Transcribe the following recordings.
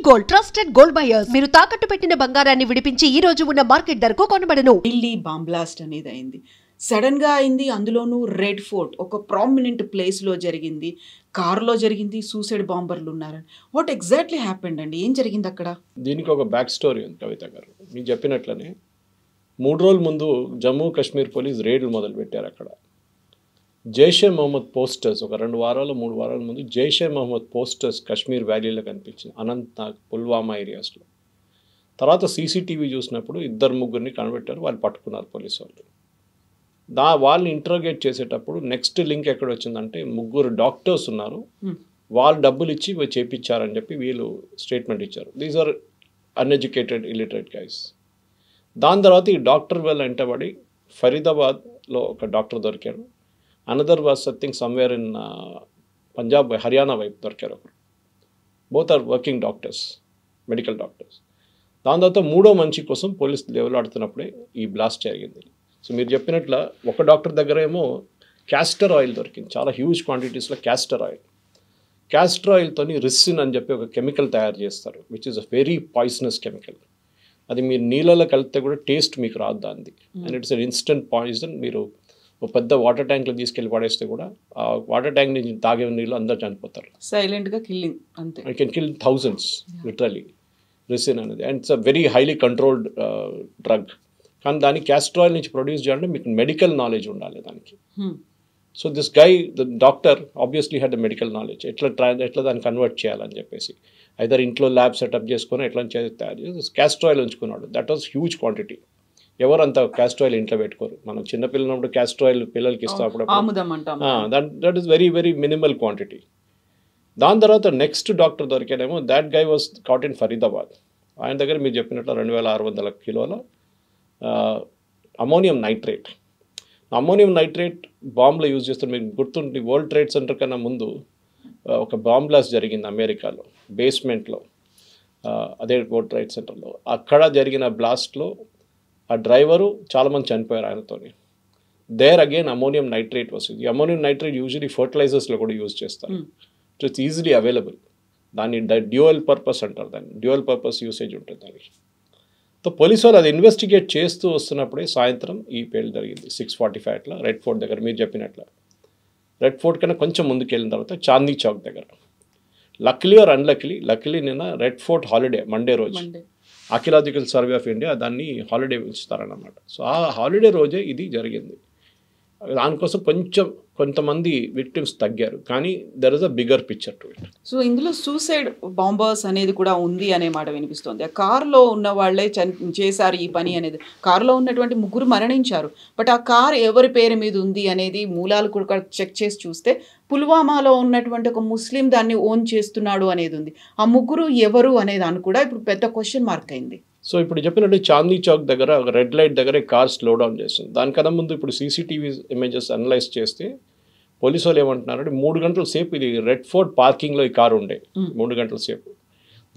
Gold trusted gold buyers మీరు తాకట్టు పెట్టిన బంగారాన్ని విడిపించి ఈ రోజు ఉన్న మార్కెట్ ధరకు కొనబడను. ఢిల్లీ బాంబ్ బ్లాస్ట్ అనేది అయింది, సడన్ గా అయింది. అందులోనూ రెడ్ ఫోర్ట్ ఒక ప్రామినెంట్ ప్లేస్ లో జరిగింది, కార్లో జరిగింది, సూసైడ్ బాంబర్లు ఉన్నారని. వాట్ ఎగ్జాక్ట్లీ హ్యాపెండ్ అండి? ఏం జరిగింది అక్కడ? దీనికి ఒక బ్యాక్ స్టోరీ ఉంది కవిత గారు. మీకు చెప్పినట్లనే 3 రోజుల ముందు జమ్మూ కాశ్మీర్ పోలీస్ రేడ్లు మొదలుపెట్టారు. అక్కడ జైషే మహమ్మద్ పోస్టర్స్ ఒక 2 వారాలు 3 వారాల ముందు జైషే మహమ్మద్ పోస్టర్స్ కాశ్మీర్ వ్యాలీలో కనిపించింది, అనంతనాగ్, పుల్వామా ఏరియాస్లో. తర్వాత సీసీటీవీ చూసినప్పుడు 2-3 కనిపెట్టారు, వాళ్ళు పట్టుకున్నారు పోలీసు వాళ్ళు. వాళ్ళని ఇంటరోగేట్ చేసేటప్పుడు నెక్స్ట్ లింక్ ఎక్కడ వచ్చిందంటే 3 డాక్టర్స్ ఉన్నారు, వాళ్ళు డబ్బులు ఇచ్చి చేపించారని చెప్పి వీళ్ళు స్టేట్మెంట్ ఇచ్చారు. These are uneducated illiterate guys. దాని తర్వాత ఈ డాక్టర్ వాళ్ళ వెంటబడి ఫరీదాబాద్లో ఒక డాక్టర్ దొరికారు. Another was something somewhere in Punjab Haryana వైపు దొరికారు ఒకరు. Both are working doctors, medical doctors. దాని తర్వాత 3వ మనిషి కోసం పోలీస్ లెవెలాడుతున్నప్పుడే ఈ బ్లాస్ట్ జరిగింది. సో మీరు చెప్పినట్ల ఒక డాక్టర్ దగ్గర ఏమో క్యాస్టర్ ఆయిల్ దొరికింది, చాలా హ్యూజ్ క్వాంటిటీస్లో క్యాస్టర్ ఆయిల్. క్యాస్టర్ ఆయిల్తోని రిసిన్ అని చెప్పి ఒక కెమికల్ తయారు చేస్తారు, which is a very poisonous chemical. అది మీరు నీళ్ళలో కలిపితే కూడా టేస్ట్ మీకు రాదు దాన్ని, and it's an instant poison. మీరు ఒక పెద్ద వాటర్ ట్యాంక్లో తీసుకెళ్ళి పడేస్తే కూడా ఆ వాటర్ ట్యాంక్ నుంచి తాగే నీళ్ళు అందరూ చనిపోతారు. సైలెంట్గా కిల్లింగ్ అంతే. I can kill thousands literally ricin అనేది. And it's a very highly controlled drug. కానీ దాన్ని క్యాస్టర్ ఆయిల్ నుంచి ప్రొడ్యూస్ చేయాలంటే మీకు మెడికల్ నాలెడ్జ్ ఉండాలి దానికి. So this guy the doctor obviously had the medical knowledge, ఎట్లా దాన్ని కన్వర్ట్ చేయాలని చెప్పేసి ఐదర్ ఇంట్లో ల్యాబ్ సెటప్ చేసుకొని ఎట్లా తయారు చేసి క్యాస్టర్ ఆయిల్ ఉంచుకున్నాడు. That was huge quantity. ఎవరు అంత క్యాస్టర్ ఆయిల్ ఇంట్లో పెట్టుకోరు. మనం చిన్నపిల్లనప్పుడు క్యాస్టర్ ఆయిల్ పిల్లలకి ఇస్తాం అప్పుడు. That is very very minimal quantity. దాని తర్వాత నెక్స్ట్ డాక్టర్ దొరికాడేమో, that guy was caught in Faridabad. ఆయన దగ్గర మీరు చెప్పినట్లు 2600 కిలోల అమోనియం నైట్రేట్. అమోనియం నైట్రేట్ బాంబులో యూజ్ చేస్తారు. మీకు గుర్తుండి వరల్డ్ ట్రేడ్ సెంటర్ కన్నా ముందు ఒక బాంబ్ బ్లాస్ట్ జరిగింది అమెరికాలో, బేస్మెంట్లో, అదే వరల్డ్ ట్రేడ్ సెంటర్లో. అక్కడ జరిగిన బ్లాస్ట్లో ఆ డ్రైవరు చాలామంది చనిపోయారు ఆయనతోని. దేర్ అగైన్ అమోనియం నైట్రేట్ వస్తుంది. ఈ అమోనియం నైట్రేట్ యూజువలీ ఫర్టిలైజర్స్లో కూడా యూజ్ చేస్తారు. It's easily available. దాన్ని డ్యూయల్ పర్పస్ అంటారు, దాన్ని డ్యూయల్ పర్పస్ యూసేజ్ ఉంటుంది దానికి. సో పోలీసు వాళ్ళు అది ఇన్వెస్టిగేట్ చేస్తూ వస్తున్నప్పుడే సాయంత్రం ఈ పేలు జరిగింది 6:45 అట్లా రెడ్ ఫోర్ట్ దగ్గర. మీరు చెప్పినట్ల రెడ్ ఫోర్ట్ కన్నా కొంచెం ముందుకు వెళ్ళిన తర్వాత చాందీ చౌక్ దగ్గర. లక్లీ ఆర్ లక్లీ నిన్న రెడ్ ఫోర్ట్ హాలిడే, మండే రోజు ఆర్కియలాజికల్ సర్వే ఆఫ్ ఇండియా దాన్ని హాలిడే ఇస్తారన్నమాట. సో ఆ హాలిడే రోజే ఇది జరిగింది. దానికోసం కొంతమంది విక్టిమ్స్ తగ్గారు, కానీ there is a bigger picture to it. So ఇందులో సూసైడ్ బాంబర్స్ అనేది కూడా ఉంది అనే మాట వినిపిస్తుంది. ఆ కార్లో ఉన్న వాళ్ళే చేశారు ఈ పని అనేది. కార్లో ఉన్నటువంటి 3 మరణించారు, బట్ ఆ కార్ ఎవరి పేరు మీద ఉంది అనేది మూలాలు కూడా చెక్ చేసి చూస్తే పుల్వామాలో ఉన్నటువంటి ఒక ముస్లిం దాన్ని ఓన్ చేస్తున్నాడు అనేది ఉంది. ఆ 3 ఎవరు అనే దాన్ని కూడా ఇప్పుడు పెద్ద క్వశ్చన్ మార్క్ అయింది. సో ఇప్పుడు చెప్పినట్టు చాందీ చౌక్ దగ్గర ఒక రెడ్ లైట్ దగ్గర కార్ స్లో డౌన్ చేస్తుంది. దానికన్నా ముందు ఇప్పుడు సీసీటీవీ ఇమేజెస్ అనలైజ్ చేస్తే పోలీసు వాళ్ళు ఏమంటున్నారంటే 3 గంటల సేపు ఇది రెడ్ ఫోర్ట్ పార్కింగ్లో ఈ కారు ఉండే 3 గంటల సేపు.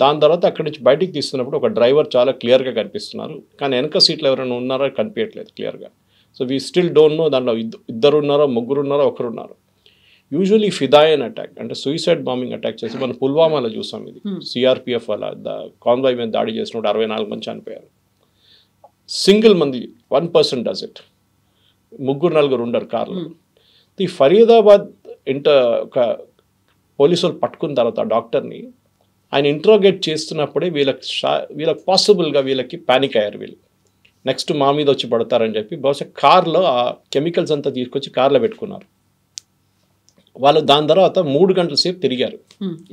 దాని తర్వాత అక్కడి నుంచి బయటికి తీస్తున్నప్పుడు ఒక డ్రైవర్ చాలా క్లియర్గా కనిపిస్తున్నారు, కానీ వెనక సీట్లు ఎవరైనా ఉన్నారో కనిపించట్లేదు క్లియర్గా. So we still don't know దాంట్లో 2 ఉన్నారో 3 ఉన్నారో 1 ఉన్నారు. యూజువలీ ఫిదాయన్ అటాక్ అంటే సూసైడ్ బాంబింగ్ అటాక్ చేసి మనం పుల్వామాలో చూసాం. ఇది సిఆర్పిఎఫ్ వల్ల కాన్వాయ్ మీద దాడి చేసినప్పుడు 64 మంది చనిపోయారు. సింగిల్ మంది 1% డస్ ఇట్. 3-4 ఉండరు కార్లు. ఈ ఫరీదాబాద్ ఒక పోలీసు వాళ్ళు పట్టుకున్న తర్వాత డాక్టర్ని ఆయన ఇంట్రోగేట్ చేస్తున్నప్పుడే వీళ్ళకి పాసిబుల్గా వీళ్ళకి ప్యానిక్ అయ్యారు. వీళ్ళు నెక్స్ట్ మా మీద వచ్చి పడతారని చెప్పి బహుశా కార్లో ఆ కెమికల్స్ అంతా తీసుకొచ్చి కార్లో పెట్టుకున్నారు. వాళ్ళు దాని తర్వాత 3 గంటల సేపు తిరిగారు.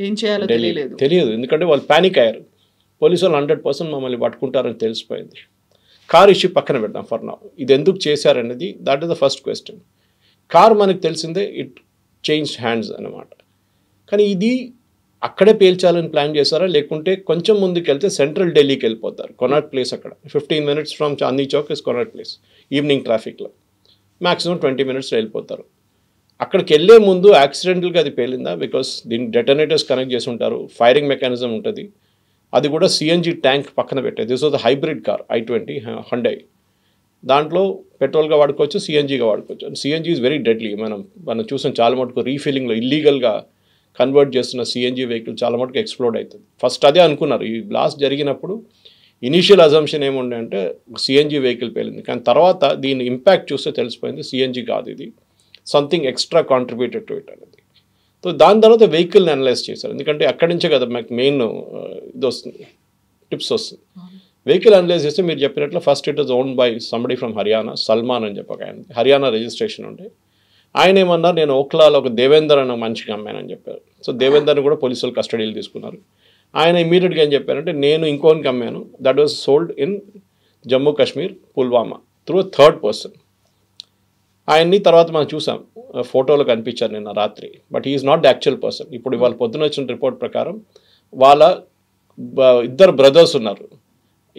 ఏం చేయాలో తెలియదు, ఎందుకంటే వాళ్ళు ప్యానిక్ అయ్యారు. పోలీసు వాళ్ళు 100% మమ్మల్ని పట్టుకుంటారని తెలిసిపోయింది. కార్ ఇష్యూ పక్కన పెడతాం ఫర్ నౌ. ఇది ఎందుకు చేశారనేది that is the first question. Car మనకు తెలిసిందే ఇట్ చేంజ్ హ్యాండ్స్ అన్నమాట. కానీ ఇది అక్కడే పేల్చాలని ప్లాన్ చేశారా, లేకుంటే కొంచెం ముందుకు వెళ్తే సెంట్రల్ ఢిల్లీకి వెళ్ళిపోతారు, కొనాట్ ప్లేస్. అక్కడ 15 minutes from Chandni Chowk is Connaught Place. Evening ట్రాఫిక్లో మ్యాక్సిమం 20 minutesలో వెళ్ళిపోతారు. అక్కడికి వెళ్ళే ముందు యాక్సిడెంటల్గా అది పేలిందా, బికాస్ దీనికి డెటనేటర్స్ కనెక్ట్ చేసి ఉంటారు, ఫైరింగ్ మెకానిజం ఉంటుంది. అది కూడా సిఎన్జి ట్యాంక్ పక్కన పెట్టేది. This was the hybrid car i20 హండై. దాంట్లో పెట్రోల్గా వాడుకోవచ్చు, సిఎన్జిగా వాడుకోవచ్చు. CNG is very deadly. మనం చూసాం చాలా మటుకు రీఫిల్లింగ్లో ఇల్లీగల్గా కన్వర్ట్ చేస్తున్న సిఎన్జి వెహికల్ చాలా మటుకు ఎక్స్ప్లోడ్ అవుతుంది. ఫస్ట్ అదే అనుకున్నారు. ఈ బ్లాస్ట్ జరిగినప్పుడు ఇనీషియల్ అజంప్షన్ ఏముండే అంటే సిఎన్జి వెహికల్ పేలింది, కానీ తర్వాత దీని ఇంపాక్ట్ చూస్తే తెలిసిపోయింది సిఎన్జి కాదు, ఇది something extra contributed to it అనేది. సో దాని తర్వాత వెహికల్ని అనలైజ్ చేశారు, ఎందుకంటే అక్కడి నుంచే కదా మాకు మెయిన్ ఇది వస్తుంది, టిప్స్ వస్తుంది. వెహికల్ అనలైజ్ చేస్తే మీరు చెప్పినట్లు first it is owned by somebody from Haryana, Salman అని చెప్పక ఆయన హర్యానా రిజిస్ట్రేషన్ ఉంటే ఆయన ఏమన్నారు, నేను ఓక్లాలో ఒక దేవేందర్ అన్న మంచిగా అమ్మానని చెప్పారు. సో దేవేందర్ని కూడా పోలీసులు కస్టడీలు తీసుకున్నారు. ఆయన ఇమీడియట్గా ఏం చెప్పారంటే నేను ఇంకోనికి అమ్మాను, that was sold in Jammu Kashmir Pulwama through third person. ఆయన్ని తర్వాత మనం చూసాం, ఫోటోలో కనిపించారు నిన్న రాత్రి, but he is not the actual person. ఇప్పుడు వాళ్ళ పొద్దున వచ్చిన రిపోర్ట్ ప్రకారం వాళ్ళ ఇద్దరు బ్రదర్స్ ఉన్నారు,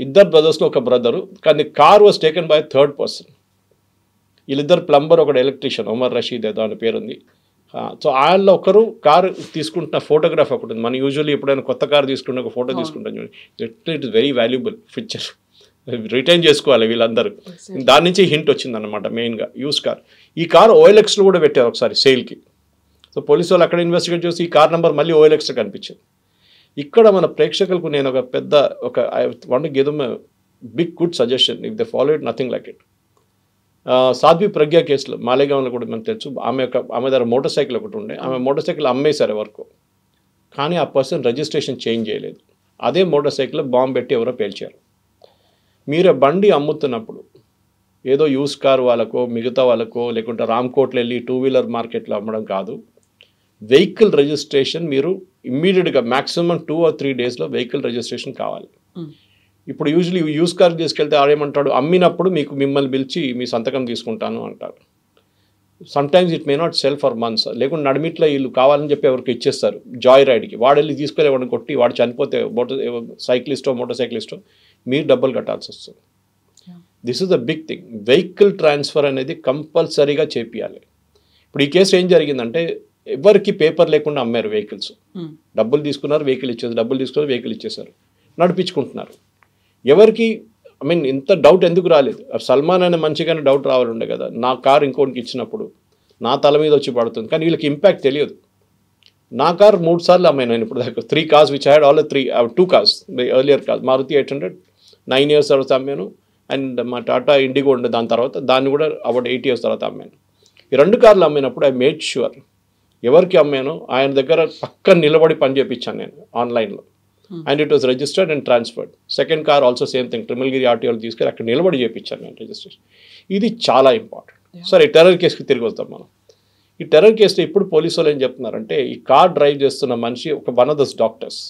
ఇద్దరు బ్రదర్స్లో ఒక బ్రదరు, కానీ car was taken by third person. వీళ్ళిద్దరు ప్లంబర్, ఒకటి ఎలక్ట్రీషియన్, ఉమర్ రషీద్ ఏదో అని పేరుంది. సో వాళ్ళ ఒకరు కారు తీసుకుంటున్న ఫోటోగ్రాఫ్ ఒకటి ఉంది. మనం యూజువల్లీ ఎప్పుడైనా కొత్త కారు తీసుకుంటే ఒక ఫోటో తీసుకుంటాం చూడండి, it is very valuable picture, retain చేసుకోవాలి వీళ్ళందరూ. దాని నుంచి హింట్ వచ్చిందన్నమాట మెయిన్గా యూస్ కార్. ఈ కార్ ఓఎల్ఎక్స్లో కూడా పెట్టారు ఒకసారి సేల్కి. సో పోలీసు వాళ్ళు అక్కడ ఇన్వెస్టిగేట్ చేసి ఈ కార్ నెంబర్ మళ్ళీ ఓఎల్ఎక్స్లో కనిపించింది. ఇక్కడ మన ప్రేక్షకులకు నేను ఒక I want to give them big good suggestion, if they follow it nothing like it. Sadhvi Pragya కేసులో మాలేగాంలో కూడా మనకు తెలుసు, ఆమె దగ్గర మోటార్ సైకిల్ ఒకటి ఉండే, ఆమె మోటార్ సైకిల్ అమ్మేశారు ఎవరికో, కానీ ఆ పర్సన్ రిజిస్ట్రేషన్ చేంజ్ చేయలేదు. అదే మోటార్ సైకిల్ బాంబు పెట్టి ఎవరో పేల్చారు. మీరు బండి అమ్ముతున్నప్పుడు ఏదో యూస్ కార్ వాళ్ళకో మిగతా వాళ్ళకో లేకుంటే రామ్కోట్లో వెళ్ళి 2-వీలర్ మార్కెట్లో అమ్మడం కాదు. వెహికల్ రిజిస్ట్రేషన్ మీరు ఇమ్మీడియట్గా మ్యాక్సిమం 2 or 3 డేస్లో వెహికల్ రిజిస్ట్రేషన్ కావాలి. ఇప్పుడు యూజువలీ యూస్ కార్ తీసుకెళ్తే ఆడేమంటాడు, అమ్మినప్పుడు మిమ్మల్ని పిలిచి మీ సంతకం తీసుకుంటాను అంటారు. Sometimes it may not cell for months, లేకుంటే నడిమిట్లో వీళ్ళు కావాలని చెప్పి ఎవరికి ఇచ్చేస్తారు జాయ్ రైడ్కి, వాడు వెళ్ళి తీసుకెళ్ళి వాడిని కొట్టి వాడు చనిపోతే సైక్లిస్టో మోటార్ సైక్లిస్టో మీరు డబ్బులు కట్టాల్సి వస్తుంది. This is the big thing. Vehicle transfer అనేది కంపల్సరీగా చేపియాలి. ఇప్పుడు ఈ కేసు ఏం జరిగిందంటే ఎవరికి పేపర్ లేకుండా అమ్మారు వెహికల్స్, డబ్బులు తీసుకున్నారు వెహికల్ ఇచ్చేసారు, డబ్బులు తీసుకున్నారు వెహికల్ ఇచ్చేసారు, నడిపించుకుంటున్నారు. ఎవరికి ఇంత డౌట్ ఎందుకు రాలేదు? సల్మాన్ అనే మంచిగానే డౌట్ రావాలి ఉండే కదా, నా కారు ఇంకోటికి ఇచ్చినప్పుడు నా తల మీద వచ్చి పడుతుంది, కానీ వీళ్ళకి ఇంపాక్ట్ తెలియదు. నా కారు 3 సార్లు అమ్మాను నేను ఇప్పుడు దాకా. 3 cars which had all 2 cars, earlier cars, Maruti 800 9 years తర్వాత అమ్మాను, అండ్ మా టాటా ఇండిగో ఉండే దాని తర్వాత, దాన్ని కూడా అబౌట్ 8 years తర్వాత అమ్మాను. ఈ 2 కార్లు అమ్మినప్పుడు ఐ మేడ్ ష్యూర్ ఎవరికి అమ్మాను ఆయన దగ్గర పక్కన నిలబడి పని చేయించాను నేను ఆన్లైన్లో, and it was registered and transferred. Second car also same thing, Trimulgherry ఆర్టీఓలు తీసుకెళ్ళి అక్కడ నిలబడి చేయించాను నేను రిజిస్ట్రేషన్. ఇది చాలా ఇంపార్టెంట్. సరే టెర్రర్ కేసుకి తిరిగి వస్తాం మనం. ఈ టెర్రర్ కేసులో ఇప్పుడు పోలీసు వాళ్ళు ఏం చెప్తున్నారంటే, ఈ కార్ డ్రైవ్ చేస్తున్న మనిషి ఒక వన్ ఆఫ్ ద డాక్టర్స్,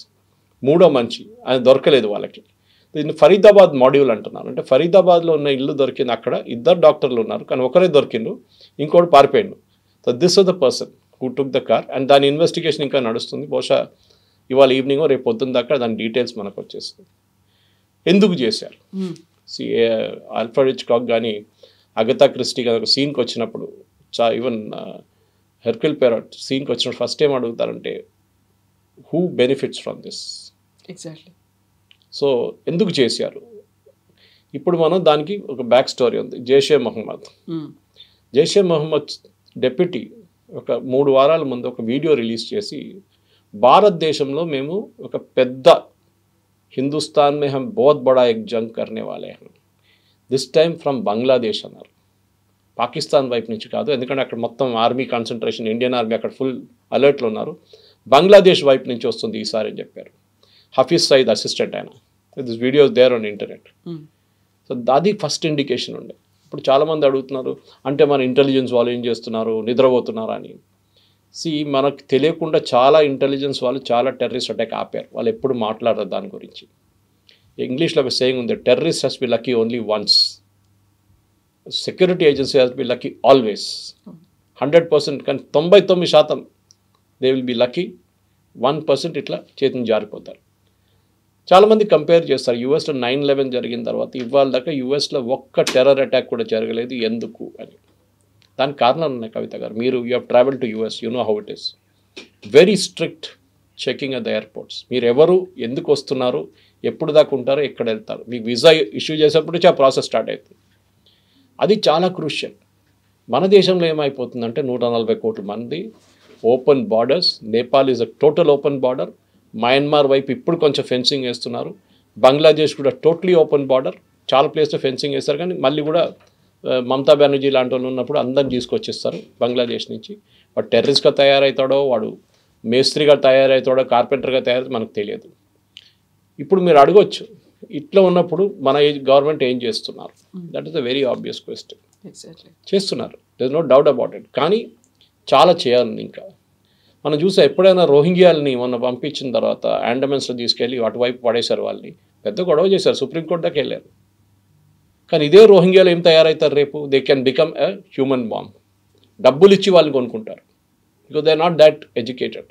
3వ మనిషి, ఆయన దొరకలేదు వాళ్ళకి. దీన్ని ఫరీదాబాద్ మాడ్యూల్ అంటున్నారు. అంటే ఫరీదాబాద్లో ఉన్న ఇల్లు దొరికింది, అక్కడ 2 డాక్టర్లు ఉన్నారు, కానీ ఒకరే దొరికిండు, ఇంకోటి పారిపోయిండు. So this was the person who took the car, and దాని ఇన్వెస్టిగేషన్ ఇంకా నడుస్తుంది. బహుశా ఇవాళ ఈవినింగ్ రేపు పొద్దున్న దాకా దాని డీటెయిల్స్ మనకు వచ్చేస్తుంది. ఎందుకు చేశారు? ఆల్ఫ్రెడ్ హిచ్కాక్ కానీ అగతా క్రిస్టీ కానీ ఒక సీన్కి వచ్చినప్పుడు, ఈవెన్ హెర్క్యుల్ పెరాట్ సీన్కి వచ్చినప్పుడు ఫస్ట్ ఏం అడుగుతారంటే, who benefits from this? Exactly. So ఎందుకు చేశారు? ఇప్పుడు మనం దానికి ఒక బ్యాక్ స్టోరీ ఉంది. జైషే మహమ్మద్ డెప్యూటీ ఒక 3 వారాల ముందు ఒక వీడియో రిలీజ్ చేసి, భారతదేశంలో మేము ఒక పెద్ద హిందుస్థాన్ మే హమ్ బహుత్ బడా ఎక్ జంగ్ కర్నే వాలే హం, దిస్ టైమ్ ఫ్రమ్ బంగ్లాదేశ్ అన్నారు. పాకిస్తాన్ వైపు నుంచి కాదు, ఎందుకంటే అక్కడ మొత్తం ఆర్మీ కాన్సన్ట్రేషన్, ఇండియన్ ఆర్మీ అక్కడ ఫుల్ అలర్ట్లో ఉన్నారు, బంగ్లాదేశ్ వైపు నుంచి వస్తుంది ఈసారి అని చెప్పారు. హఫీజ్ సయీద్ అసిస్టెంట్ ఆయన. This videos there on internet. So అది ఫస్ట్ ఇండికేషన్ ఉండే. ఇప్పుడు చాలామంది అడుగుతున్నారు, అంటే మన ఇంటెలిజెన్స్ వాళ్ళు ఏం చేస్తున్నారు, నిద్రపోతున్నారా అని. మనకు తెలియకుండా చాలా ఇంటెలిజెన్స్ వాళ్ళు చాలా టెర్రరిస్ట్ అటాక్ ఆపారు. వాళ్ళు ఎప్పుడు మాట్లాడరు దాని గురించి. ఇంగ్లీష్లో ఒక సేయింగ్ ఉంది, terrorist has be lucky only once, security agency has be lucky always. 100%, కానీ 99% దే విల్ బి లక్కీ, 1% ఇట్లా చేతిని జారిపోతారు. చాలామంది కంపేర్ చేస్తారు, యూఎస్లో 9/11 జరిగిన తర్వాత ఇవాళ దాకా యూఎస్లో ఒక్క టెర్రర్ అటాక్ కూడా జరగలేదు, ఎందుకు అని. దానికి కారణాలు ఉన్నాయి కవిత గారు. మీరు you have travel to US, you know how it is. Very strict checking at the airports. మీరు ఎవరు, ఎందుకు వస్తున్నారు, ఎప్పుడు దాకా ఉంటారో, ఎక్కడ వెళ్తారు, మీకు వీసా ఇష్యూ చేసేప్పుడు ఆ ప్రాసెస్ స్టార్ట్ అవుతుంది. అది చాలా క్రూషియల్. మన దేశంలో ఏమైపోతుందంటే 140 కోట్ల మంది open borders. Nepal is a total open border. Myanmar వైపు ఇప్పుడు కొంచెం ఫెన్సింగ్ వేస్తున్నారు. బంగ్లాదేశ్ కూడా టోటలీ ఓపెన్ బార్డర్. చాలా ప్లేస్లో ఫెన్సింగ్ వేస్తారు, కానీ మళ్ళీ కూడా మమతా బెనర్జీ లాంటి వాళ్ళు ఉన్నప్పుడు అందరిని తీసుకొచ్చిస్తారు బంగ్లాదేశ్ నుంచి. వాడు టెర్రరిస్ట్గా తయారవుతాడో, వాడు మేస్త్రిగా తయారవుతాడో, కార్పెంటర్గా తయారైతే మనకు తెలియదు. ఇప్పుడు మీరు అడగొచ్చు, ఇట్లా ఉన్నప్పుడు మన గవర్నమెంట్ ఏం చేస్తున్నారు? That is a very obvious question. చేస్తున్నారు, there is no doubt about it. కానీ చాలా చేయాలి ఇంకా. మనం చూసా, ఎప్పుడైనా రోహింగ్యాలని మొన్న పంపించిన తర్వాత అండమాన్స్లో తీసుకెళ్ళి అటువైపు పడేశారు. వాళ్ళని పెద్ద గొడవ చేశారు, సుప్రీంకోర్టు దాకా వెళ్ళారు. కానీ ఇదే రోహింగ్యాలు ఏం తయారవుతారు రేపు? They can become a human bomb. డబ్బులు ఇచ్చి వాళ్ళని కొనుక్కుంటారు, because they are not that educated.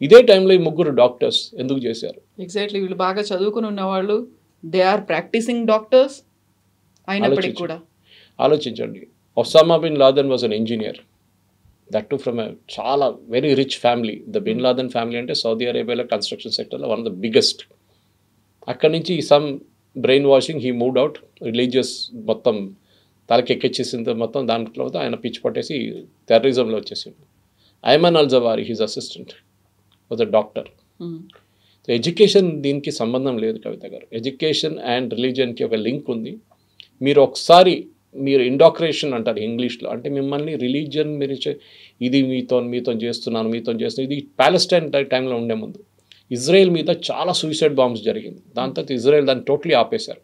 ఇదే టైంలో ఈ ముగ్గురు డాక్టర్స్ ఎందుకు చేశారు? ఎగ్జాక్ట్లీ, వీళ్ళు బాగా చదువుకుని ఉన్నవాళ్ళు, దే ఆర్ ప్రాక్టీసింగ్ డాక్టర్స్ అయినప్పటికీ కూడా. ఆలోచించండి, Osama bin Laden was an engineer, that too from a చాలా very rich family. The bin Laden family అంటే సౌదీ అరేబియాలో కన్స్ట్రక్షన్ సెక్టర్లో వన్ ఆఫ్ ద బిగ్గెస్ట్. అక్కడి నుంచి some brainwashing, he moved out. Religious మొత్తం తలకెక్కిచ్చేసింది మొత్తం. దాంట్లో ఆయన పిచ్చి పట్టేసి టెర్రరిజంలో వచ్చేసింది. Ayman al Zawahiri, his assistant, was a doctor. So education దీనికి సంబంధం లేదు కవిత గారు. ఎడ్యుకేషన్ అండ్ రిలీజియన్కి ఒక లింక్ ఉంది. మీరు ఒకసారి మీరు ఇండాక్రేషన్ అంటారు ఇంగ్లీష్లో, అంటే మిమ్మల్ని రిలీజియన్ మీరు ఇది మీతో చేస్తున్నాను. ఇది ప్యాలెస్టైన్ టైంలో ఉండే ముందు ఇజ్రాయెల్ మీద చాలా సూసైడ్ బాంబ్స్ జరిగింది. దాని తర్వాత ఇజ్రాయెల్ దాన్ని టోటలీ ఆపేశారు.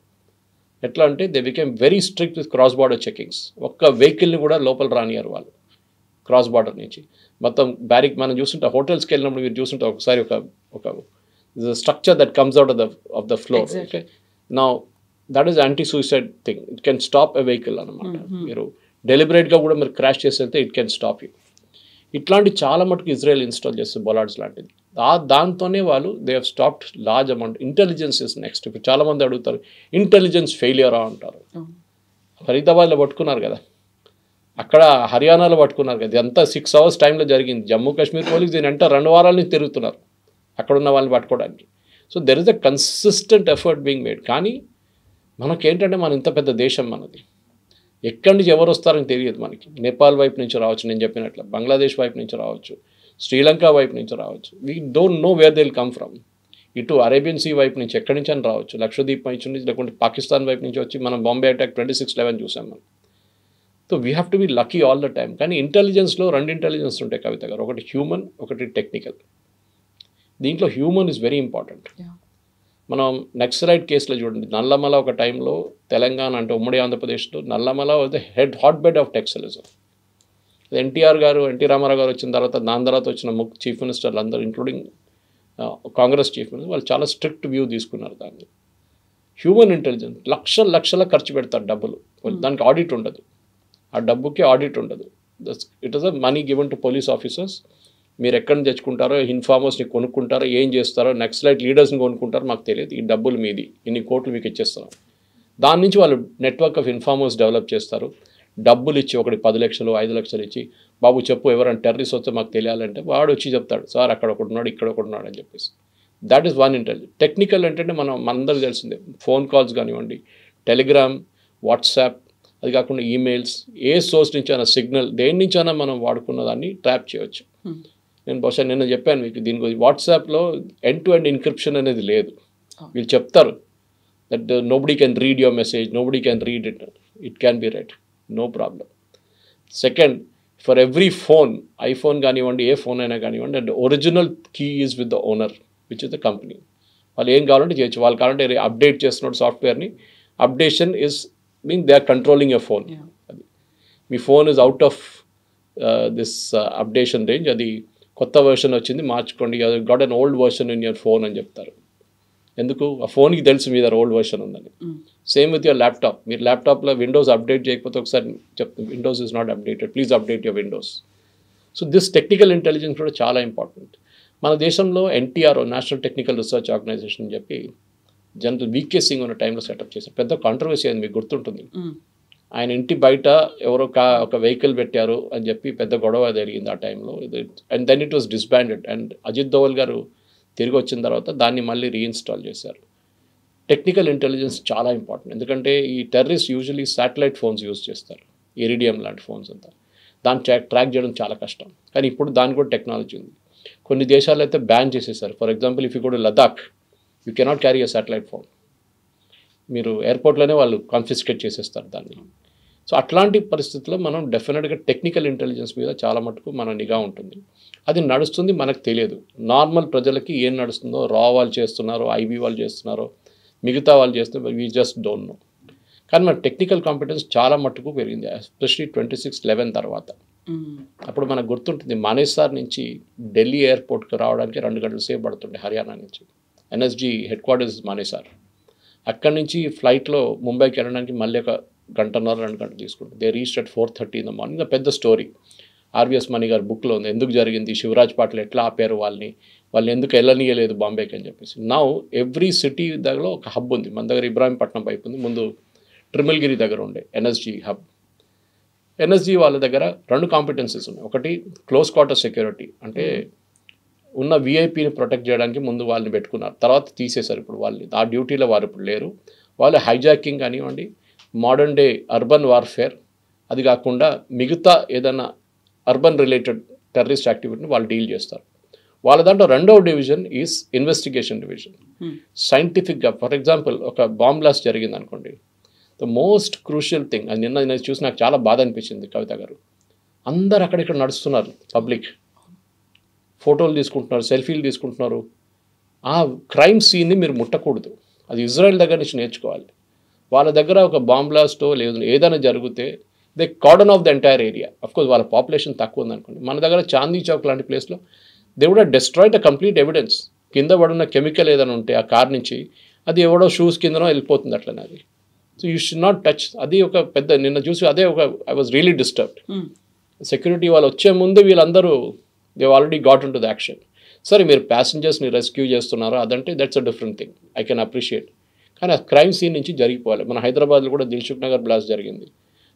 ఎట్లా అంటే they became very strict with cross border checkings. ఒక్క వెహికల్ని కూడా లోపల రానియారు వాళ్ళు క్రాస్ బార్డర్ నుంచి. మొత్తం బ్యారిక్ మనం చూస్తుంటే హోటల్స్కి వెళ్ళినప్పుడు మీరు చూస్తుంటే ఒకసారి ఒక structure that comes out of the floor. Okay, now that is anti suicide thing. It can stop a vehicle అనమాట. మీరు డెలిబరేట్గా కూడా మీరు క్రాష్ చేసి వెళ్తే ఇట్ కెన్ స్టాప్ యూ. ఇట్లాంటి చాలా మటుకు ఇజ్రాయెల్ ఇన్స్టాల్ చేస్తారు, బొలార్డ్స్ లాంటిది. దాంతోనే వాళ్ళు they have stopped large amount. Intelligence is next. ఇప్పుడు చాలామంది అడుగుతారు, ఇంటెలిజెన్స్ ఫెయిలియరా అంటారు. ఫరీదాబాద్లో పట్టుకున్నారు కదా, అక్కడ హర్యానాలో పట్టుకున్నారు కదా. ఇదంతా 6 hours టైంలో జరిగింది. జమ్మూ కాశ్మీర్ పోలీస్ దీని అంటే 2 వారాల నుంచి తిరుగుతున్నారు అక్కడున్న వాళ్ళని పట్టుకోవడానికి. So there is a consistent effort being made. కానీ మనకేంటంటే మన ఇంత పెద్ద దేశం మనది, ఎక్కడి నుంచి ఎవరు వస్తారని తెలియదు మనకి. నేపాల్ వైపు నుంచి రావచ్చు, నేను చెప్పినట్లు బంగ్లాదేశ్ వైపు నుంచి రావచ్చు, శ్రీలంక వైపు నుంచి రావచ్చు. We don't know where they will come from. ఇటు అరేబియన్ సీ వైపు నుంచి ఎక్కడి నుంచి అని రావచ్చు, లక్షద్వీప్ వైపు నుంచి, లేకుంటే పాకిస్తాన్ వైపు నుంచి వచ్చి మనం బాంబే అటాక్ 26/11 చూసాం మనం. So we have to be lucky all the time. కానీ ఇంటెలిజెన్స్లో 2 ఇంటెలిజెన్స్ ఉంటాయి కవిత గారు, ఒకటి హ్యూమన్, ఒకటి టెక్నికల్. దీంట్లో హ్యూమన్ ఈజ్ వెరీ ఇంపార్టెంట్. మనం నక్సలైట్ కేసులో చూడండి, నల్లమల ఒక టైంలో తెలంగాణ అంటే ఉమ్మడి ఆంధ్రప్రదేశ్లో Nallamala was the hotbed of Naxalism. NT Rama Rao గారు వచ్చిన తర్వాత, దాని తర్వాత వచ్చిన చీఫ్ మినిస్టర్లు అందరూ ఇంక్లూడింగ్ కాంగ్రెస్ చీఫ్ మినిస్టర్ వాళ్ళు చాలా స్ట్రిక్ట్ వ్యూ తీసుకున్నారు దాన్ని. హ్యూమన్ ఇంటెలిజెన్స్ లక్షల ఖర్చు పెడతారు డబ్బులు, దానికి ఆడిట్ ఉండదు, ఆ డబ్బుకి ఆడిట్ ఉండదు. It is a money given to police officers. మీరు ఎక్కడి నుంచి తెచ్చుకుంటారో, ఇన్ఫార్మర్స్ని కొనుక్కుంటారో, ఏం చేస్తారో, నక్సలైట్ లీడర్స్ని కొనుక్కుంటారో మాకు తెలియదు. ఈ డబ్బులు మీది, ఇన్ని కోట్లు మీకు ఇచ్చేస్తున్నాం. దాని నుంచి వాళ్ళు నెట్వర్క్ ఆఫ్ ఇన్ఫార్మర్స్ డెవలప్ చేస్తారు. డబ్బులు ఇచ్చి, ఒకటి 10 లక్షలు 5 లక్షలు ఇచ్చి, బాబు చెప్పు ఎవరైనా టెర్రరిస్ట్ వస్తే మాకు తెలియాలంటే వాడు వచ్చి చెప్తాడు, సార్ అక్కడ ఒకటి ఉన్నాడు, ఇక్కడ ఒకటి ఉన్నాడు అని చెప్పేసి. That is one intelligence. Technical ఏంటంటే మనందరికీ తెలిసిందే, ఫోన్ కాల్స్ కానివ్వండి, టెలిగ్రామ్, వాట్సాప్, అది కాకుండా ఈమెయిల్స్, ఏ సోర్స్ నుంచి అయినా, సిగ్నల్, దేని నుంచి అయినా మనం వాడుకున్న దాన్ని ట్రాప్ చేయవచ్చు. నేను బహుశా నిన్న చెప్పాను మీకు దీని గురించి. వాట్సాప్లో ఎండ్ టు ఎండ్ ఎన్క్రిప్షన్ అనేది లేదు. వీళ్ళు చెప్తారు that nobody can read your message, nobody can read it, it can be read, no problem. Second, for every phone, iPhone కానివ్వండి, ఏ ఫోన్ అయినా కానివ్వండి, and original key is with the owner which is the company. వాళ్ళు ఏం కావాలంటే చేయొచ్చు. వాళ్ళు కావాలంటే అప్డేట్ చేస్తున్నాడు సాఫ్ట్వేర్ని, updation is mean they are controlling your phone. అది మీ phone is out of this updation range, అది కొత్త వర్షన్ వచ్చింది మార్చుకోండి, got an old version in your phone అని చెప్తారు. ఎందుకు? ఆ ఫోన్కి తెలుసు మీ దగ్గర ఓల్డ్ వర్షన్ ఉందని. Same with your laptop. మీరు ల్యాప్టాప్లో విండోస్ అప్డేట్ చేయకపోతే ఒకసారి చెప్తాను, Windows is not updated, please update your Windows. So this technical intelligence కూడా చాలా ఇంపార్టెంట్. మన దేశంలో NTR, national technical research organisation అని చెప్పి జనరల్ VK సింగ్ ఉన్న టైంలో సెటప్ చేశారు. పెద్ద కాంట్రవర్సీ అయింది, మీకు గుర్తుంటుంది. ఆయన ఇంటి బయట ఎవరో ఒక వెహికల్ పెట్టారు అని చెప్పి పెద్ద గొడవ జరిగింది ఆ టైంలో. And then it was disbanded. అండ్ అజిత్ దోవల్ గారు తిరిగి వచ్చిన తర్వాత దాన్ని మళ్ళీ రీఇన్స్టాల్ చేశారు. టెక్నికల్ ఇంటెలిజెన్స్ చాలా ఇంపార్టెంట్. ఎందుకంటే ఈ terrorist usually satellite phones use చేస్తారు, ఇరిడియం లాంటి ఫోన్స్ అంతా. దాన్ని ట్రాక్ చేయడం చాలా కష్టం. కానీ ఇప్పుడు దానికి కూడా టెక్నాలజీ ఉంది. కొన్ని దేశాలు అయితే బ్యాన్ చేసేసారు. For example if you go to Ladakh you cannot carry a satellite phone. మీరు ఎయిర్పోర్ట్లోనే వాళ్ళు కాన్ఫిస్కేట్ చేసేస్తారు దాన్ని. సో అట్లాంటి పరిస్థితుల్లో మనం డెఫినెట్గా టెక్నికల్ ఇంటెలిజెన్స్ మీద చాలా మటుకు మన నిఘా ఉంటుంది. అది నడుస్తుంది, మనకు తెలియదు. నార్మల్ ప్రజలకి ఏం నడుస్తుందో, రా వాళ్ళు చేస్తున్నారో, ఐబీ వాళ్ళు చేస్తున్నారో, మిగతా వాళ్ళు చేస్తున్నారో, వీ జస్ట్ డోంట్ నో. కానీ మన టెక్నికల్ కాంపిటెన్స్ చాలా మట్టుకు పెరిగింది, ఎస్పెషలీ 26/11 తర్వాత. అప్పుడు మనకు గుర్తుంటుంది, మానేసార్ నుంచి ఢిల్లీ ఎయిర్పోర్ట్కి రావడానికి 2 గంటల సేపు పడుతుండే హర్యానా నుంచి. NSG headquarters Manesar. అక్కడి నుంచి ఫ్లైట్లో ముంబైకి వెళ్ళడానికి మళ్ళీ ఒక 1.5-2 గంటలు తీసుకుంటుంది. They reached at 4:30 in the morning. పెద్ద స్టోరీ ఆర్వీఎస్ మణి గారి బుక్లో ఉంది, ఎందుకు జరిగింది, శివరాజ్ పాటిల్ ఎట్లా ఆపారు వాళ్ళు ఎందుకు వెళ్ళనీయలేదు బాంబేకి అని చెప్పేసి. నౌ ఎవ్రీ సిటీ దగ్గర ఒక హబ్ ఉంది. మన దగ్గర ఇబ్రాహీంపట్నం వైపు ఉంది, ముందు ట్రిమిల్గిరి దగ్గర ఉండే ఎన్ఎస్జీ హబ్. ఎన్ఎస్జీ వాళ్ళ దగ్గర 2 కాంపిటెన్సీస్ ఉన్నాయి. ఒకటి క్లోజ్ క్వార్టర్ సెక్యూరిటీ, అంటే ఉన్న విఐపీని ప్రొటెక్ట్ చేయడానికి ముందు వాళ్ళని పెట్టుకున్నారు, తర్వాత తీసేశారు. ఇప్పుడు వాళ్ళు ఆ డ్యూటీలో వారు ఇప్పుడు లేరు. వాళ్ళు హైజాకింగ్ కానివ్వండి, మోడర్న్ డే అర్బన్ వార్ఫేర్, అది కాకుండా మిగతా ఏదైనా అర్బన్ రిలేటెడ్ టెర్రరిస్ట్ యాక్టివిటీని వాళ్ళు డీల్ చేస్తారు. వాళ్ళ దాంట్లో 2వ డివిజన్ ఈజ్ ఇన్వెస్టిగేషన్ డివిజన్. సైంటిఫిక్గా ఫర్ ఎగ్జాంపుల్ ఒక బాంబ్ బ్లాస్ట్ జరిగింది అనుకోండి, ద మోస్ట్ క్రూషియల్ థింగ్, అది నిన్న చూసి నాకు చాలా బాధ అనిపించింది కవిత గారు, అందరు అక్కడిక్కడ నడుస్తున్నారు, పబ్లిక్ ఫోటోలు తీసుకుంటున్నారు, సెల్ఫీలు తీసుకుంటున్నారు. ఆ క్రైమ్ సీన్ని మీరు ముట్టకూడదు. అది ఇజ్రాయెల్ దగ్గర నుంచి నేర్చుకోవాలి. వాళ్ళ దగ్గర ఒక బాంబ్ బ్లాస్టో లేదు ఏదైనా జరిగితే they cordon off the entire area. Of course వాళ్ళ పాపులేషన్ తక్కువ ఉందనుకోండి. మన దగ్గర చాందీ చౌక్ లాంటి ప్లేస్లో they would destroy the complete evidence. కింద పడున్న కెమికల్ ఏదైనా ఉంటే ఆ కార్ నుంచి అది ఎవడో షూస్ కిందనో వెళ్ళిపోతుంది అట్లనే అది. So you should not touch. అది ఒక పెద్ద నిన్న చూసి అదే ఒక I was really disturbed. Security వాళ్ళు వచ్చే ముందు వీళ్ళందరూ they already got in to the action. సరే మీరు ప్యాసింజర్స్ని రెస్క్యూ చేస్తున్నారో అదంటే that's a different thing, I can appreciate. కానీ ఆ క్రైమ్ సీన్ నుంచి జరిగిపోవాలి. మన హైదరాబాద్లో కూడా దిల్సుఖ్ నగర్ బ్లాస్ట్ జరిగింది,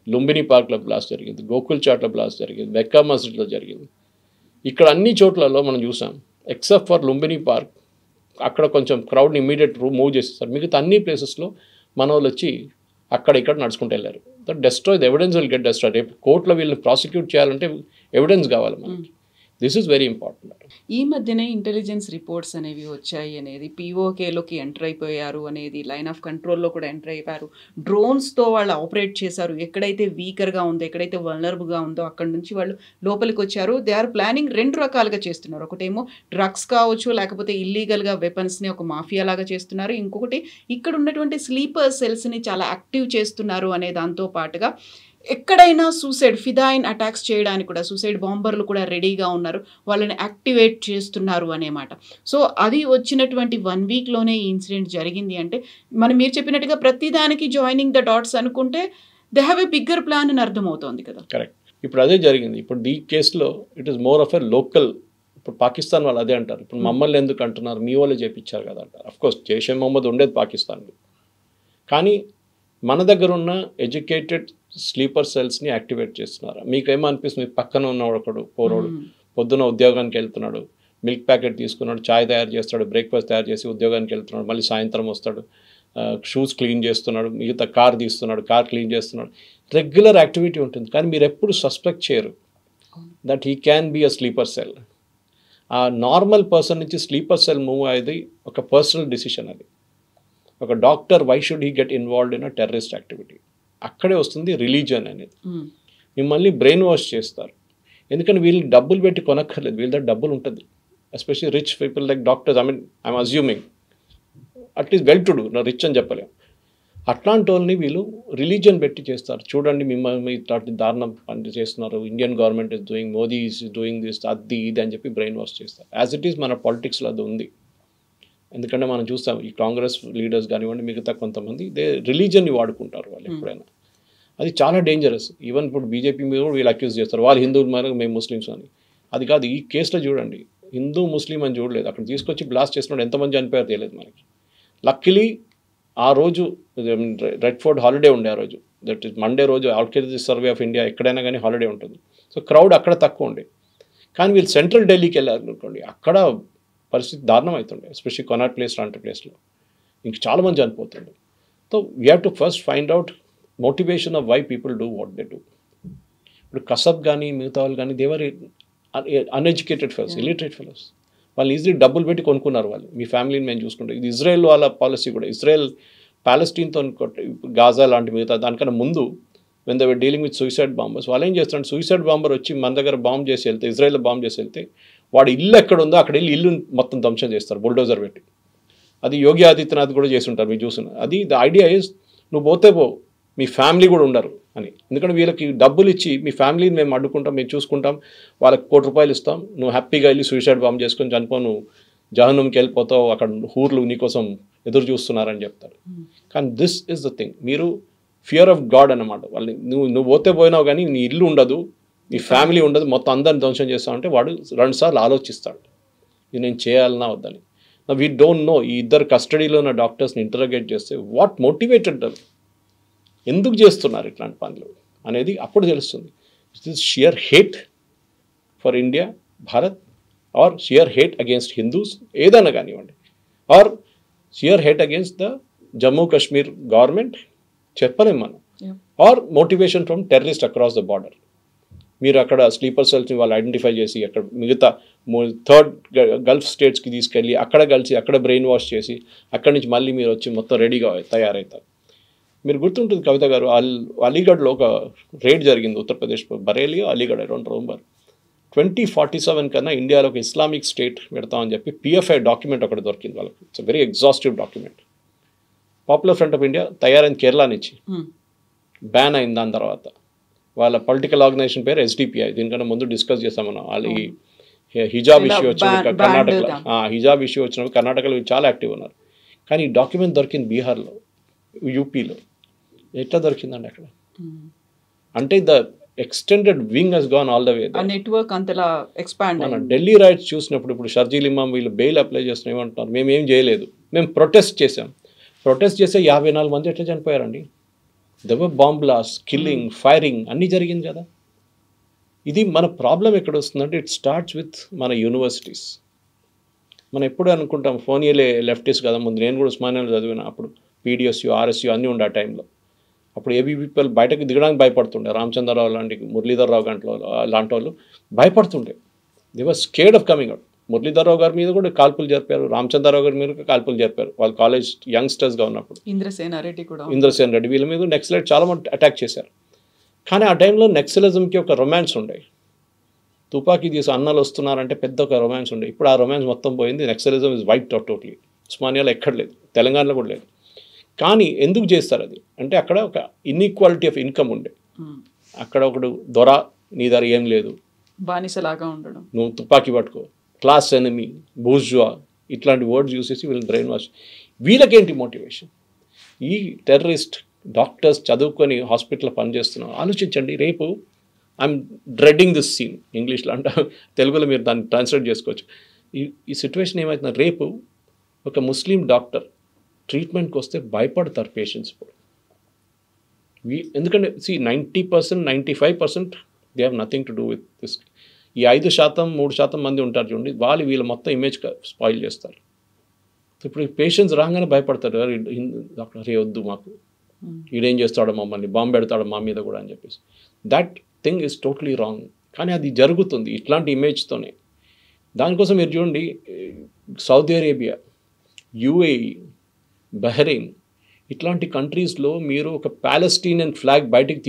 లుంబిని పార్క్లో బ్లాస్ట్ జరిగింది, గోకుల్ చాట్లో బ్లాస్ట్ జరిగింది, మెక్కా మస్జిద్లో జరిగింది. ఇక్కడ అన్ని చోట్లలో మనం చూసాం, ఎక్సెప్ట్ ఫర్ లుంబిని పార్క్, అక్కడ కొంచెం క్రౌడ్ని ఇమీడియట్ మూవ్ చేసేస్తారు. మిగతా అన్ని ప్లేసెస్లో మన వాళ్ళు వచ్చి అక్కడ ఇక్కడ నడుచుకుంటూ వెళ్ళారు. That destroy the evidence will get destroy. రేపు కోర్టులో వీళ్ళని ప్రాసిక్యూట్ చేయాలంటే ఎవిడెన్స్ కావాలి మనకి. This is very important. ఈ మధ్యనే ఇంటెలిజెన్స్ రిపోర్ట్స్ అనేవి వచ్చాయి అనేది, పీఓకేలోకి ఎంటర్ అయిపోయారు అనేది, లైన్ ఆఫ్ కంట్రోల్లో కూడా ఎంటర్ అయిపోయారు, డ్రోన్స్తో వాళ్ళు ఆపరేట్ చేశారు, ఎక్కడైతే వీకర్గా ఉందో, ఎక్కడైతే వల్నరబుల్గా ఉందో అక్కడ నుంచి వాళ్ళు లోపలికి వచ్చారు. దే ఆర్ ప్లానింగ్ 2 రకాలుగా చేస్తున్నారు. ఒకటేమో డ్రగ్స్ కావచ్చు, లేకపోతే ఇల్లీగల్గా వెపన్స్ని ఒక మాఫియా లాగా చేస్తున్నారు. ఇంకొకటి ఇక్కడ ఉన్నటువంటి స్లీపర్ సెల్స్ని చాలా యాక్టివ్ చేస్తున్నారు అనే దాంతో పాటుగా ఎక్కడైనా సూసైడ్ ఫిదాయిన్ అటాక్స్ చేయడానికి కూడా సూసైడ్ బాంబర్లు కూడా రెడీగా ఉన్నారు, వాళ్ళని యాక్టివేట్ చేస్తున్నారు అనేమాట. సో అది వచ్చినటువంటి 1 వీక్లోనే ఈ ఇన్సిడెంట్ జరిగింది అంటే మీరు చెప్పినట్టుగా ప్రతిదానికి జాయినింగ్ ద డాట్స్ అనుకుంటే they have a bigger plan అని అర్థమవుతోంది కదా. కరెక్ట్. ఇప్పుడు అదే జరిగింది. ఇప్పుడు ఈ కేసులో it is more of a local. ఇప్పుడు పాకిస్తాన్ వాళ్ళు అదే అంటారు, ఇప్పుడు మమ్మల్ని ఎందుకు అంటున్నారు, మీ వాళ్ళు చేపించారు కదా అంటారు. అఫ్కోర్స్ జైషే మొహమ్మద్ ఉండేది పాకిస్తాన్లో, కానీ మన దగ్గర ఉన్న ఎడ్యుకేటెడ్ స్లీపర్ సెల్స్ని యాక్టివేట్ చేస్తున్నారు. మీకేమో అనిపిస్తుంది, పక్కన ఉన్నవాడు ఒకడు పోరోడు పొద్దున ఉద్యోగానికి వెళ్తున్నాడు, మిల్క్ ప్యాకెట్ తీసుకున్నాడు, చాయ్ తయారు చేస్తాడు, బ్రేక్ఫాస్ట్ తయారు చేసి ఉద్యోగానికి వెళ్తున్నాడు, మళ్ళీ సాయంత్రం వస్తాడు, షూస్ క్లీన్ చేస్తున్నాడు, మిగతా కార్ తీస్తున్నాడు, కార్ క్లీన్ చేస్తున్నాడు, రెగ్యులర్ యాక్టివిటీ ఉంటుంది. కానీ మీరు ఎప్పుడు సస్పెక్ట్ చేయరు that he can be a sleeper cell. ఆ నార్మల్ పర్సన్ నుంచి స్లీపర్ సెల్ మూవ్ అయ్యేది ఒక పర్సనల్ డిసిషన్. అది ఒక doctor, why should he get involved in a terrorist activity? అక్కడే వస్తుంది రిలీజన్ అనేది. మిమ్మల్ని బ్రెయిన్ వాష్ చేస్తారు. ఎందుకంటే వీళ్ళు డబ్బులు పెట్టి కొనక్కర్లేదు, వీళ్ళ దగ్గర డబ్బులు ఉంటుంది. Especially rich people like doctors, I'm assuming at least well to do, నా రిచ్ అని చెప్పలేము. అట్లాంటి వాళ్ళని వీళ్ళు రిలీజన్ పెట్టి చేస్తారు. చూడండి మిమ్మల్ని ఇట్లాంటి దారుణం పని చేస్తున్నారు, Indian government is doing, Modi is doing this, అది ఇది అని చెప్పి బ్రెయిన్ వాష్ చేస్తారు. యాజ్ ఇట్ ఈస్ మన పాలిటిక్స్లో అది ఉంది. ఎందుకంటే మనం చూస్తాం ఈ కాంగ్రెస్ లీడర్స్ కానివ్వండి, మిగతా కొంతమంది రిలీజన్ని వాడుకుంటారు వాళ్ళు ఎప్పుడైనా. అది చాలా డేంజరస్. ఈవెన్ ఇప్పుడు బీజేపీ మీద కూడా వీళ్ళు అక్యూజ్ చేస్తారు, వాళ్ళు హిందువులు మరి మేము ముస్లిమ్స్ అని. అది కాదు. ఈ కేసులో చూడండి, హిందూ ముస్లిం అని చూడలేదు, అక్కడ తీసుకొచ్చి బ్లాస్ట్ చేస్తున్నాడు, ఎంతమంది చనిపోయారు తెలియదు మనకి. లక్కీలీ ఆ రోజు రెడ్ ఫోర్ట్ హాలిడే ఉండే, ఆ రోజు దట్ ఈస్ మండే రోజు, ఆర్కియాలజీ సర్వే ఆఫ్ ఇండియా ఎక్కడైనా కానీ హాలిడే ఉంటుంది. సో క్రౌడ్ అక్కడ తక్కువ ఉండే. కానీ వీళ్ళు సెంట్రల్ ఢిల్లీకి వెళ్ళారు అనుకోండి, అక్కడ పరిస్థితి దారుణం అవుతుండే, ఎస్పెషల్లీ కొనాట్ ప్లేస్ లాంటి ప్లేస్లో ఇంక చాలామంది చనిపోతుండే. So we have to first find out motivation of why people do what they do. ఇప్పుడు కసబ్ కానీ మిగతా వాళ్ళు కానీ they were uneducated fellows, illiterate fellows. వాళ్ళు ఈజీ డబ్బులు పెట్టి కొనుక్కున్నారు వాళ్ళు. మీ ఫ్యామిలీని మేము చూసుకుంటాం. ఇది ఇజ్రాయెల్ వాళ్ళ పాలసీ కూడా. ఇజ్రాయెల్ ప్యాలెస్టీన్తో గాజా లాంటి మిగతా దానికన్నా ముందు when they were dealing with suicide bombers, వాళ్ళు ఏం చేస్తారంటే సూసైడ్ బాంబర్ వచ్చి మన దగ్గర బాంబ్ చేసి వెళ్తే, ఇజ్రాయెల్లో బాంబ్ చేసి వెళ్తే వాడు ఇల్లు ఎక్కడ ఉందో అక్కడ వెళ్ళి ఇల్లు మొత్తం ధ్వంసం చేస్తారు బుల్డోజర్ పెట్టి. అది యోగి ఆదిత్యనాథ్ కూడా చేసి ఉంటారు, మీరు చూస్తున్నారు. అది ద ఐడియా ఈజ్ నువ్వు పోతే పో, మీ ఫ్యామిలీ కూడా ఉండరు అని. ఎందుకంటే వీళ్ళకి డబ్బులు ఇచ్చి మీ ఫ్యామిలీని మేము అడ్డుకుంటాం, మేము చూసుకుంటాం, వాళ్ళకి ₹1,00,00,000 ఇస్తాం, నువ్వు హ్యాపీగా వెళ్ళి సూసైడ్ బాంబ్ చేసుకొని చనిపో, నువ్వు జహన్నంకి వెళ్ళిపోతావు, అక్కడ ఊర్లు నీకోసం ఎదురు చూస్తున్నారని చెప్తారు. కానీ దిస్ ఇస్ ద థింగ్, మీరు ఫియర్ ఆఫ్ గాడ్ అన్నమాట. వాళ్ళని నువ్వు పోతే పోయినావు కానీ నీ ఇల్లు ఉండదు, నీ ఫ్యామిలీ ఉండదు, మొత్తం అందరిని ధ్వంసం చేస్తామంటే వాడు 2 సార్లు ఆలోచిస్తాడు ఇది నేను చేయాలన్నా వద్దని. We don't know. ఈ ఇద్దరు కస్టడీలో ఉన్న డాక్టర్స్ని ఇంటరోగేట్ చేస్తే వాట్ మోటివేటెడ్ దెమ్, ఎందుకు చేస్తున్నారు ఇట్లాంటి పనులు అనేది అప్పుడు తెలుస్తుంది. It is sheer hate for India, Bharat, or sheer hate against Hindus, ఏదైనా కానివ్వండి, or sheer hate against the Jammu Kashmir government, చెప్పలేం మనం, or motivation from terrorist across the border. మీరు అక్కడ స్లీపర్ సెల్స్ని వాళ్ళు ఐడెంటిఫై చేసి అక్కడ మిగతా 3rd గల్ఫ్ స్టేట్స్కి తీసుకెళ్ళి అక్కడ కలిసి అక్కడ బ్రెయిన్ వాష్ చేసి అక్కడి నుంచి మళ్ళీ మీరు వచ్చి మొత్తం రెడీగా తయారవుతారు. మీరు గుర్తుంటుంది కవిత గారు, అలీగఢ్లో ఒక రేడ్ జరిగింది, Uttar Pradesh Bareilly Aligarh, I don't remember. 2047 కన్నా ఇండియాలో ఒక ఇస్లామిక్ స్టేట్ పెడతామని చెప్పి PFI డాక్యుమెంట్ ఒకటి దొరికింది వాళ్ళకి. It's very exhaustive document. Popular front of India తయారైంది కేరళ నుంచి, బ్యాన్ అయింది. దాని తర్వాత వాళ్ళ పొలిటికల్ ఆర్గనైజేషన్ పేరు SDPI. దీనికన్నా ముందు డిస్కస్ చేసాం మనం. వాళ్ళు ఈ హిజాబ్ ఇష్యూ వచ్చినప్పుడు కర్ణాటకలో, హిజాబ్ ఇష్యూ వచ్చినప్పుడు కర్ణాటకలో చాలా యాక్టివ్ ఉన్నారు. కానీ ఈ డాక్యుమెంట్ దొరికింది బీహార్లో, యూపీలో. ఎట్లా దొరికిందండి అక్కడ? అంటే the extended wing has gone all the way. Network అంతలా ఎక్స్పాండ్. మన ఢిల్లీ రైట్స్ చూసినప్పుడు ఇప్పుడు షర్జీల్ ఇమామ్ వీళ్ళు బెయిల్ అప్లై చేస్తున్న ఏమంటున్నారు, మేము ఏం చేయలేదు, మేము ప్రొటెస్ట్ చేసాం. ప్రొటెస్ట్ చేస్తే 54 మంది ఎట్లా చనిపోయారండి? They were bomb blast, killing, firing అన్నీ జరిగింది కదా. ఇది మన ప్రాబ్లం ఎక్కడ వస్తుందంటే ఇట్ స్టార్ట్స్ విత్ మన యూనివర్సిటీస్. మనం ఎప్పుడు అనుకుంటాం ఫోనియలే లెఫ్టిస్ట్ కదా, ముందు నేను కూడా ఉస్మానియాలో చదివిన, అప్పుడు PDSU, RSU అన్నీ ఉండే ఆ టైంలో. అప్పుడు ABVP బయటకు దిగడానికి భయపడుతుండే. రామచంద్రరావు లాంటి, మురళీధర్ రావు లాంటి వాళ్ళు భయపడుతుండే. They were scared of coming out. Muralidhar Rao గారి మీద కూడా కాల్పులు జరిపారు, రామచంద్రరావు గారి మీద కాల్పులు జరిపారు వాళ్ళు కాలేజ్ యంగ్స్టర్స్గా ఉన్నప్పుడు. ఇంద్రసేన రెడ్డి వీళ్ళ మీద నెక్సలైట్ చాలా మంది అటాక్ చేశారు. కానీ ఆ టైంలో నెక్సలిజంకి ఒక రొమాన్స్ ఉండే. తుపాకీ తీసి అన్నలు వస్తున్నారంటే పెద్ద ఒక రొమాన్స్ ఉండే. ఇప్పుడు ఆ రొమాన్స్ మొత్తం పోయింది. Naxalism is white out totally. ఉస్మానియాలో ఎక్కడ లేదు, తెలంగాణలో కూడా లేదు. కానీ ఎందుకు చేస్తారు అది అంటే అక్కడ ఒక ఇన్ఈక్వాలిటీ ఆఫ్ ఇన్కమ్ ఉండే. అక్కడ ఒకడు దొర, నీ దగ్గర ఏం లేదు, బానిసలాగా ఉండడం, నువ్వు తుపాకీ పట్టుకో, క్లాస్ ఎనిమీ, బూర్జువా, ఇట్లాంటి వర్డ్స్ యూస్ చేసి వీళ్ళని బ్రెయిన్ వాష్. వీళ్ళకేంటి మోటివేషన్? ఈ టెర్రరిస్ట్ డాక్టర్స్ చదువుకొని హాస్పిటల్లో పనిచేస్తున్నాం. ఆలోచించండి, రేపు ఐఎమ్ డ్రెడ్డింగ్ దిస్ సీన్, ఇంగ్లీష్లో అంటే తెలుగులో మీరు దాన్ని ట్రాన్స్లేట్ చేసుకోవచ్చు. ఈ సిచ్యువేషన్ ఏమవుతుంది, రేపు ఒక ముస్లిం డాక్టర్ ట్రీట్మెంట్కి వస్తే భయపడతారు పేషెంట్స్. ఇప్పుడు ఎందుకంటే 90%, 95% they have nothing to do with this. ఈ 5%, 3% మంది ఉంటారు చూడండి, వీళ్ళ మొత్తం ఇమేజ్ స్పాయిల్ చేస్తారు. ఇప్పుడు పేషెంట్స్ రాగానే భయపడతారు, డాక్టర్ రే వద్దు మాకు, ఈడేం చేస్తాడో మమ్మల్ని, బాంబు పెడతాడో మా మీద కూడా అని చెప్పేసి. That thing is totally wrong. కానీ అది జరుగుతుంది ఇట్లాంటి ఇమేజ్తోనే. దానికోసం మీరు చూడండి, సౌదీ అరేబియా, UAE, బహ్రెయిన్ ఇట్లాంటి కంట్రీస్లో మీరు ఒక ప్యాలెస్టీనియన్ ఫ్లాగ్ బయటకు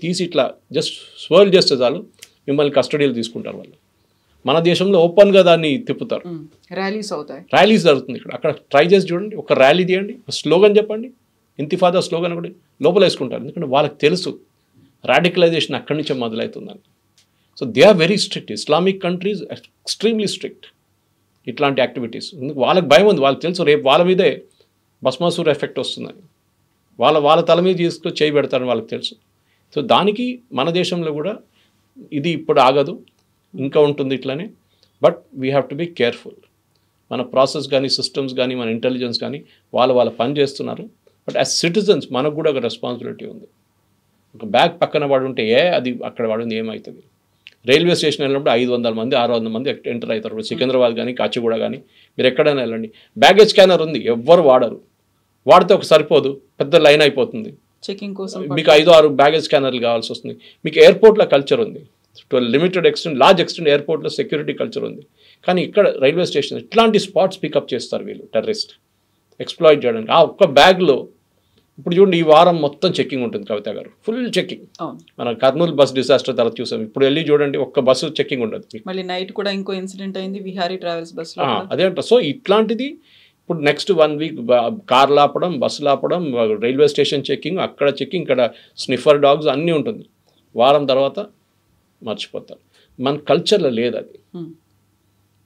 తీసి ఇట్లా జస్ట్ స్వర్ల్ చేస్తే చాలు మిమ్మల్ని కస్టడీలో తీసుకుంటారు వాళ్ళు. మన దేశంలో ఓపెన్గా దాన్ని తిప్పుతారు, ర్యాలీస్ అవుతాయి, ర్యాలీస్ జరుగుతుంది. అక్కడ ట్రై చేసి చూడండి, ఒక ర్యాలీ తీయండి, ఒక స్లోగన్ చెప్పండి, ఇంతిఫాదా స్లోగన్ కూడా లోపల వేసుకుంటారు. ఎందుకంటే వాళ్ళకి తెలుసు రాడికలైజేషన్ అక్కడి నుంచే మొదలవుతుందని. So they are very strict. Islamic countries extremely strict ఇట్లాంటి యాక్టివిటీస్. వాళ్ళకి భయం ఉంది, వాళ్ళకి తెలుసు రేపు వాళ్ళ మీదే భస్మాసుర ఎఫెక్ట్ వస్తుందని. వాళ్ళ తల మీద తీసుకొని చేయి పెడతారని వాళ్ళకి తెలుసు. సో దానికి మన దేశంలో కూడా ఇది ఇప్పుడు ఆగదు, ఇంకా ఉంటుంది ఇట్లానే. But we have to be careful. మన ప్రాసెస్ కానీ, సిస్టమ్స్ కానీ, మన ఇంటెలిజెన్స్ కానీ వాళ్ళ పని చేస్తున్నారు. బట్ యాజ్ సిటిజన్స్ మనకు కూడా ఒక రెస్పాన్సిబిలిటీ ఉంది. ఒక బ్యాగ్ పక్కన పడి ఉంటే అది అక్కడ పడింది ఏమవుతుంది? రైల్వే స్టేషన్ వెళ్ళినప్పుడు 500 మంది 600 మంది ఎంటర్ అవుతారు. ఇప్పుడు సికింద్రాబాద్ కానీ, కాచిగూడ కానీ, మీరు ఎక్కడైనా వెళ్ళండి, బ్యాగేజ్ స్కానర్ ఉంది, ఎవ్వరు వాడరు. వాడితే ఒక సరిపోదు, పెద్ద లైన్ అయిపోతుంది. చెకింగ్ కోసం మీకు 5-6 బ్యాగేజ్ స్కానర్లు కావాల్సి వస్తుంది. మీకు ఎయిర్పోర్ట్లో కల్చర్ ఉంది, to limited extent, large extent ఎయిర్పోర్ట్లో సెక్యూరిటీ కల్చర్ ఉంది. కానీ ఇక్కడ రైల్వే స్టేషన్ ఇట్లాంటి స్పాట్స్ పికప్ చేస్తారు వీళ్ళు, టెర్రరిస్ట్ ఎక్స్ప్లాయిట్ చేయడానికి. ఆ ఒక్క బ్యాగ్లో ఇప్పుడు చూడండి, ఈ వారం మొత్తం చెక్కింగ్ ఉంటుంది కవిత గారు, ఫుల్ చెక్కింగ్. మన కర్నూలు బస్ డిజాస్టర్ తర్వాత చూసాం, ఇప్పుడు వెళ్ళి చూడండి ఒక్క బస్సు చెక్కింగ్ ఉండదు. మళ్ళీ నైట్ కూడా ఇంకో ఇన్సిడెంట్ అయింది విహారీ ట్రావెల్స్ బస్. అదే అంట. సో ఇట్లాంటిది ఇప్పుడు నెక్స్ట్ 1 వీక్ కార్లు ఆపడం, బస్సులు ఆపడం, రైల్వే స్టేషన్ చెక్కింగ్, అక్కడ చెక్కింగ్, ఇక్కడ స్నిఫర్ డాగ్స్ అన్నీ ఉంటుంది. వారం తర్వాత మర్చిపోతారు. మన కల్చర్లో లేదు అది.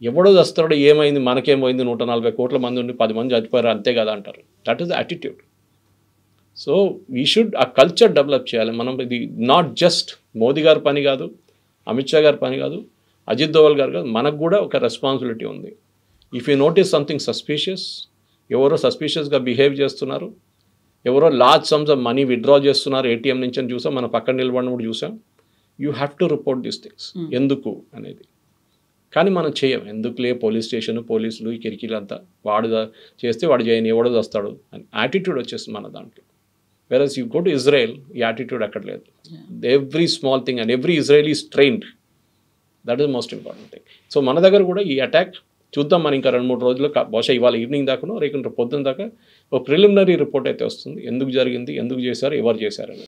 ఎవడో వస్తాడో ఏమైంది మనకేమైంది, 140 కోట్ల మంది ఉండి 10 మంది చచ్చిపోయారు అంతే కదా అంటారు. That is the attitude. So we should ఆ కల్చర్ డెవలప్ చేయాలి మనం. ఇది నాట్ జస్ట్ మోదీ గారి పని కాదు, అమిత్ షా గారి పని కాదు, అజిత్ దోవల్ గారు కాదు, మనకు కూడా ఒక రెస్పాన్సిబిలిటీ ఉంది. If you notice something suspicious, ఎవరో సస్పీషియస్గా బిహేవ్ చేస్తున్నారు, ఎవరో large sums of money withdraw చేస్తున్నారు ఏటీఎం నుంచి అని చూసాం, మన పక్కన నిలబడినప్పుడు చూసాం. You have to report these things. ఎందుకు అనేది కానీ మనం చేయం. ఎందుకులే పోలీస్ స్టేషన్, పోలీసులు, ఈ కిరికీలంతా, వాడు చేస్తే వాడు చేయని, ఎవడో వస్తాడు అని యాటిట్యూడ్ వచ్చేస్తుంది మన దాంట్లో. వెరస్ యూ గో టు ఇజ్రాయెల్, ఈ యాటిట్యూడ్ అక్కడ లేదు. Every small thing and every Israel is trained. That is most important thing. So మన దగ్గర కూడా ఈ అటాక్ చూద్దాం. మనం ఇంకా 2-3 రోజులు, బహుశా ఇవాళ ఈవినింగ్ దాకా రేపు పొద్దున్న దాకా ఒక ప్రిలిమినరీ రిపోర్ట్ అయితే వస్తుంది. ఎందుకు జరిగింది, ఎందుకు చేశారు, ఎవరు చేశారని.